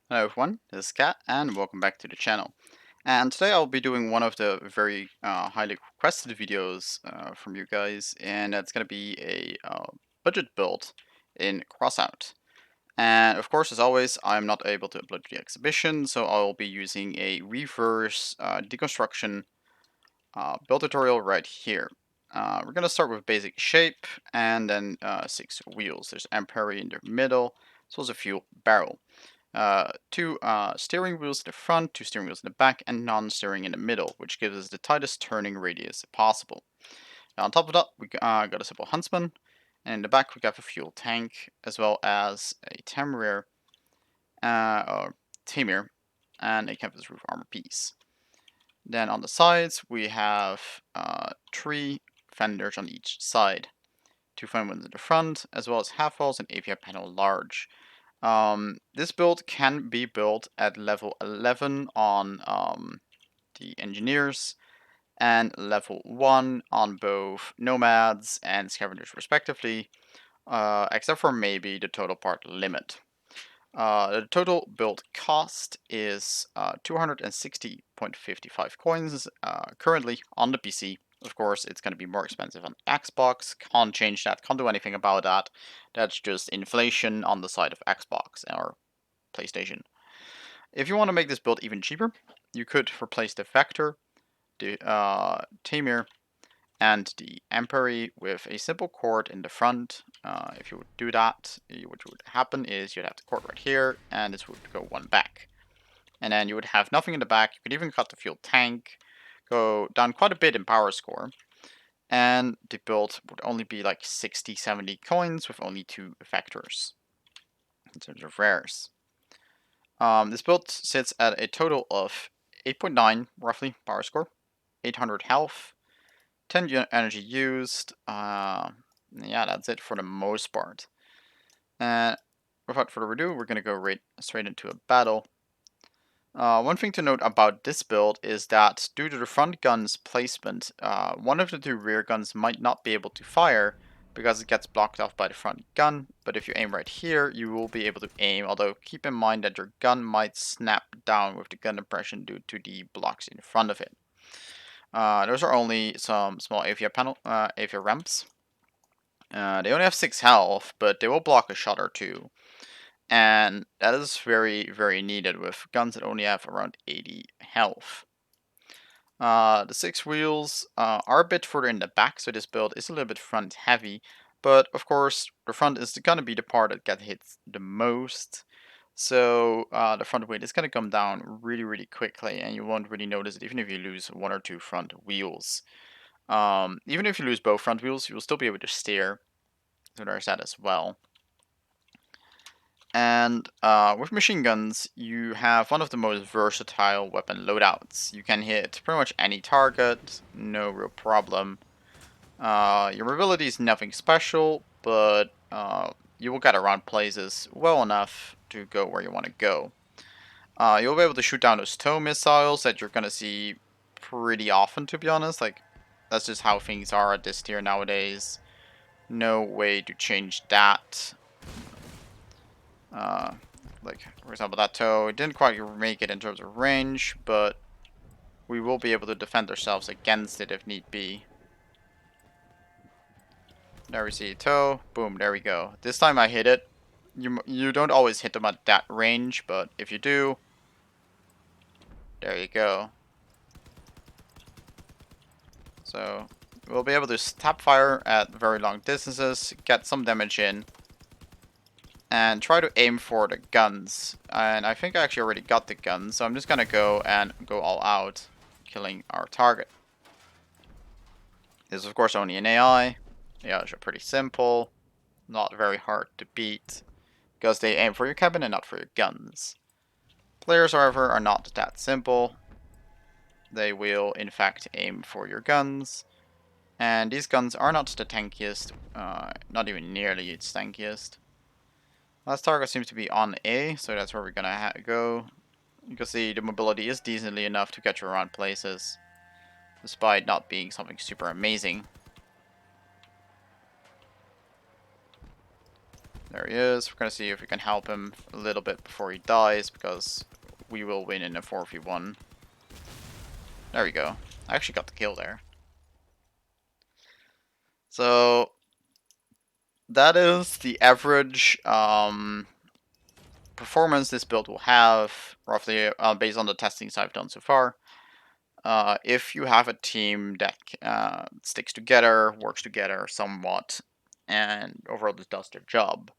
Hello everyone, this is Kat and welcome back to the channel. And today I'll be doing one of the very highly requested videos from you guys, and that's going to be a budget build in Crossout. And of course, as always, I'm not able to upload the exhibition, so I'll be using a reverse deconstruction build tutorial right here. We're going to start with basic shape and then 6 wheels. There's Ampere in the middle, so there's a fuel barrel. Two steering wheels in the front, two steering wheels in the back, and non-steering in the middle, which gives us the tightest turning radius possible. Now, on top of that, we got a simple huntsman, and in the back we got a fuel tank, as well as a tamir, or tamir, and a canvas roof armor piece. Then on the sides, we have 3 fenders on each side. 2 front ones in the front, as well as half walls and AVI panel large. This build can be built at level 11 on the engineers and level 1 on both nomads and scavengers respectively, except for maybe the total part limit. The total build cost is 260.55 coins currently on the PC. Of course, it's going to be more expensive on Xbox. Can't change that, can't do anything about that. That's just inflation on the side of Xbox or PlayStation. If you want to make this build even cheaper, you could replace the Vector, the Tamir, and the Ampere with a simple cord in the front. If you would do that, what would happen is you'd have the cord right here, and this would go one back. And then you would have nothing in the back. You could even cut the fuel tank, go down quite a bit in power score, and the build would only be like 60, 70 coins with only 2 vectors in terms of rares. This build sits at a total of 8.9 roughly power score, 800 health, 10 energy used. Yeah, that's it for the most part. And without further ado, we're going to go right straight into a battle. One thing to note about this build is that due to the front gun's placement, one of the 2 rear guns might not be able to fire because it gets blocked off by the front gun, but if you aim right here, you will be able to aim, although keep in mind that your gun might snap down with the gun depression due to the blocks in front of it. Those are only some small AVI panel, AVI ramps. They only have 6 health, but they will block a shot or 2. And that is very, very needed with guns that only have around 80 health. The 6 wheels are a bit further in the back, so this build is a little bit front heavy. But of course, the front is going to be the part that gets hit the most. So the front weight is going to come down really, really quickly, and you won't really notice it even if you lose 1 or 2 front wheels. Even if you lose both front wheels, you will still be able to steer. So there's that as well. And with machine guns, you have one of the most versatile weapon loadouts. You can hit pretty much any target, no real problem. Your mobility is nothing special, but you will get around places well enough to go where you want to go. You'll be able to shoot down those tow missiles that you're going to see pretty often, to be honest. Like, that's just how things are at this tier nowadays. No way to change that. Like, for example, that tow, it didn't quite make it in terms of range, but we will be able to defend ourselves against it if need be. There we see a tow. Boom, there we go. This time I hit it. You don't always hit them at that range, but if you do, there you go. So, we'll be able to tap fire at very long distances, get some damage in, and try to aim for the guns. And I think I actually already got the guns, so I'm just gonna go all out, killing our target. This is of course only an AI. AIs are pretty simple, not very hard to beat, because they aim for your cabin and not for your guns. Players, however, are not that simple. They will in fact aim for your guns, and these guns are not the tankiest, not even nearly its tankiest. Last target seems to be on A, so that's where we're gonna go. You can see the mobility is decently enough to get you around places, despite not being something super amazing. There he is. We're gonna see if we can help him a little bit before he dies, because we will win in a 4v1. There we go. I actually got the kill there. So that is the average performance this build will have, roughly based on the testings I've done so far. If you have a team that sticks together, works together somewhat, and overall just does their job.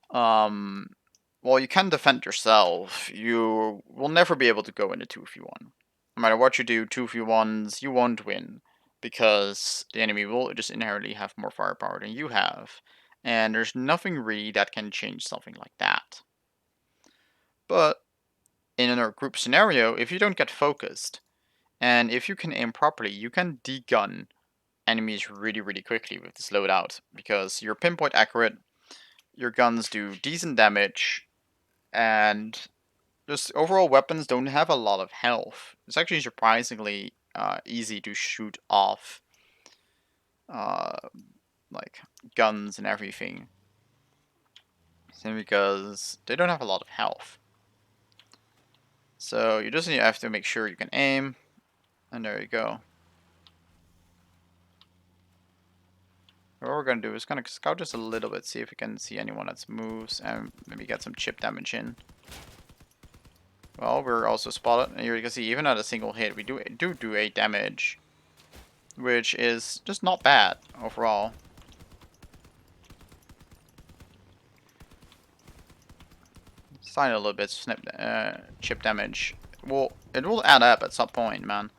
While you can defend yourself, you will never be able to go into 2v1. No matter what you do, 2v1s, you won't win, because the enemy will just inherently have more firepower than you have, and there's nothing really that can change something like that. But in a group scenario, if you don't get focused, and if you can aim properly, you can degun enemies really, really quickly with this loadout, because you're pinpoint accurate, your guns do decent damage, and just overall weapons don't have a lot of health. It's actually surprisingly easy to shoot off uh, like guns and everything, simply because they don't have a lot of health. So you just have to make sure you can aim, and there you go. What we're gonna do is gonna scout just a little bit, see if we can see anyone that moves, and maybe get some chip damage in. Well, we're also spotted, and here you can see even at a single hit, we do 8 damage, which is just not bad overall. Sign a little bit chip damage. Well, it will add up at some point, man.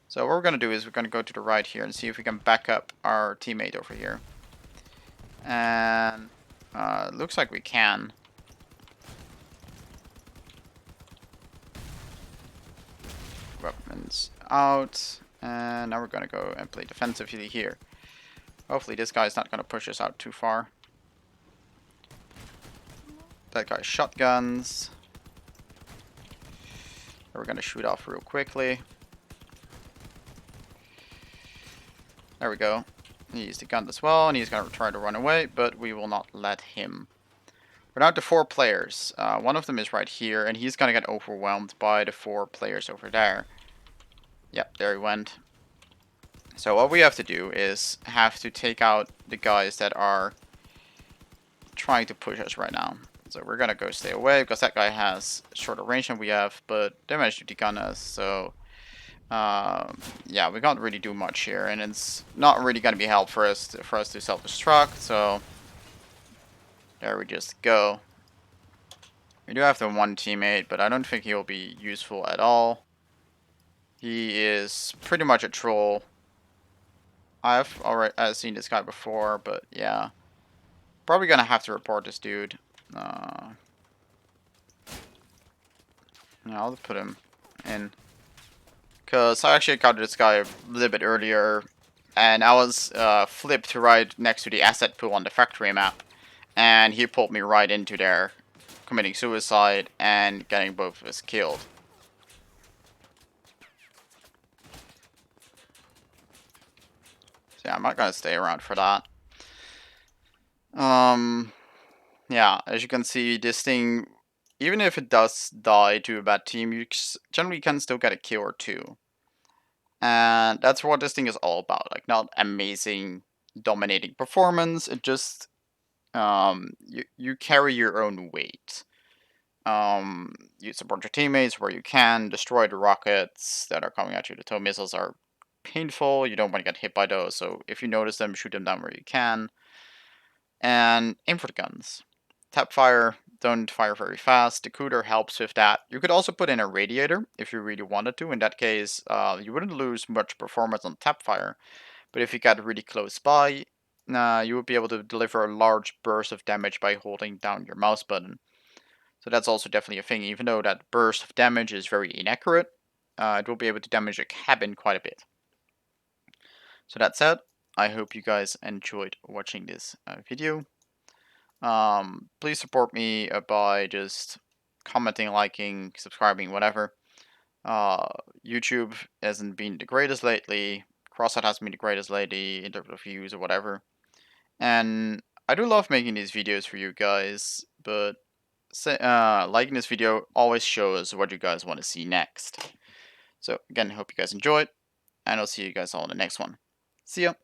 So what we're gonna do is we're gonna go to the right here and see if we can back up our teammate over here. And looks like we can. Weapons out, and now we're gonna go and play defensively here. Hopefully this guy's not gonna push us out too far. That guy's shotguns. We're gonna shoot off real quickly. There we go. He used the gun as well, and he's gonna try to run away, but we will not let him. We're down to 4 players. One of them is right here, and he's gonna get overwhelmed by the 4 players over there. Yep, there he went. So what we have to do is have to take out the guys that are trying to push us right now. So we're gonna go stay away, because that guy has shorter range than we have, but they managed to degun us, so yeah, we can't really do much here, and it's not really gonna be help for us to self-destruct, so there we just go. We do have the one teammate, but I don't think he'll be useful at all. He is pretty much a troll. I've already seen this guy before, but yeah. Probably gonna have to report this dude. Yeah, I'll put him in. Because I actually encountered this guy a little bit earlier, and I was flipped right next to the asset pool on the factory map. And he pulled me right into there, committing suicide and getting both of us killed. So yeah, I'm not gonna stay around for that. Yeah, as you can see, this thing, even if it does die to a bad team, you generally can still get a kill or two. And that's what this thing is all about. Like, not amazing, dominating performance. It just, you carry your own weight. You support your teammates where you can, destroy the rockets that are coming at you. The tow missiles are painful. You don't want to get hit by those, so if you notice them, shoot them down where you can. And aim for the guns. Tap fire, don't fire very fast. The cooler helps with that. You could also put in a radiator if you really wanted to. In that case, you wouldn't lose much performance on tap fire. But if you got really close by, you would be able to deliver a large burst of damage by holding down your mouse button. So that's also definitely a thing. Even though that burst of damage is very inaccurate, it will be able to damage a cabin quite a bit. So that said, I hope you guys enjoyed watching this video. Please support me by just commenting, liking, subscribing, whatever. YouTube hasn't been the greatest lately. Crossout hasn't been the greatest lately in terms of views or whatever. And I do love making these videos for you guys, but liking this video always shows what you guys want to see next. So again, hope you guys enjoyed, and I'll see you guys all in the next one. See ya!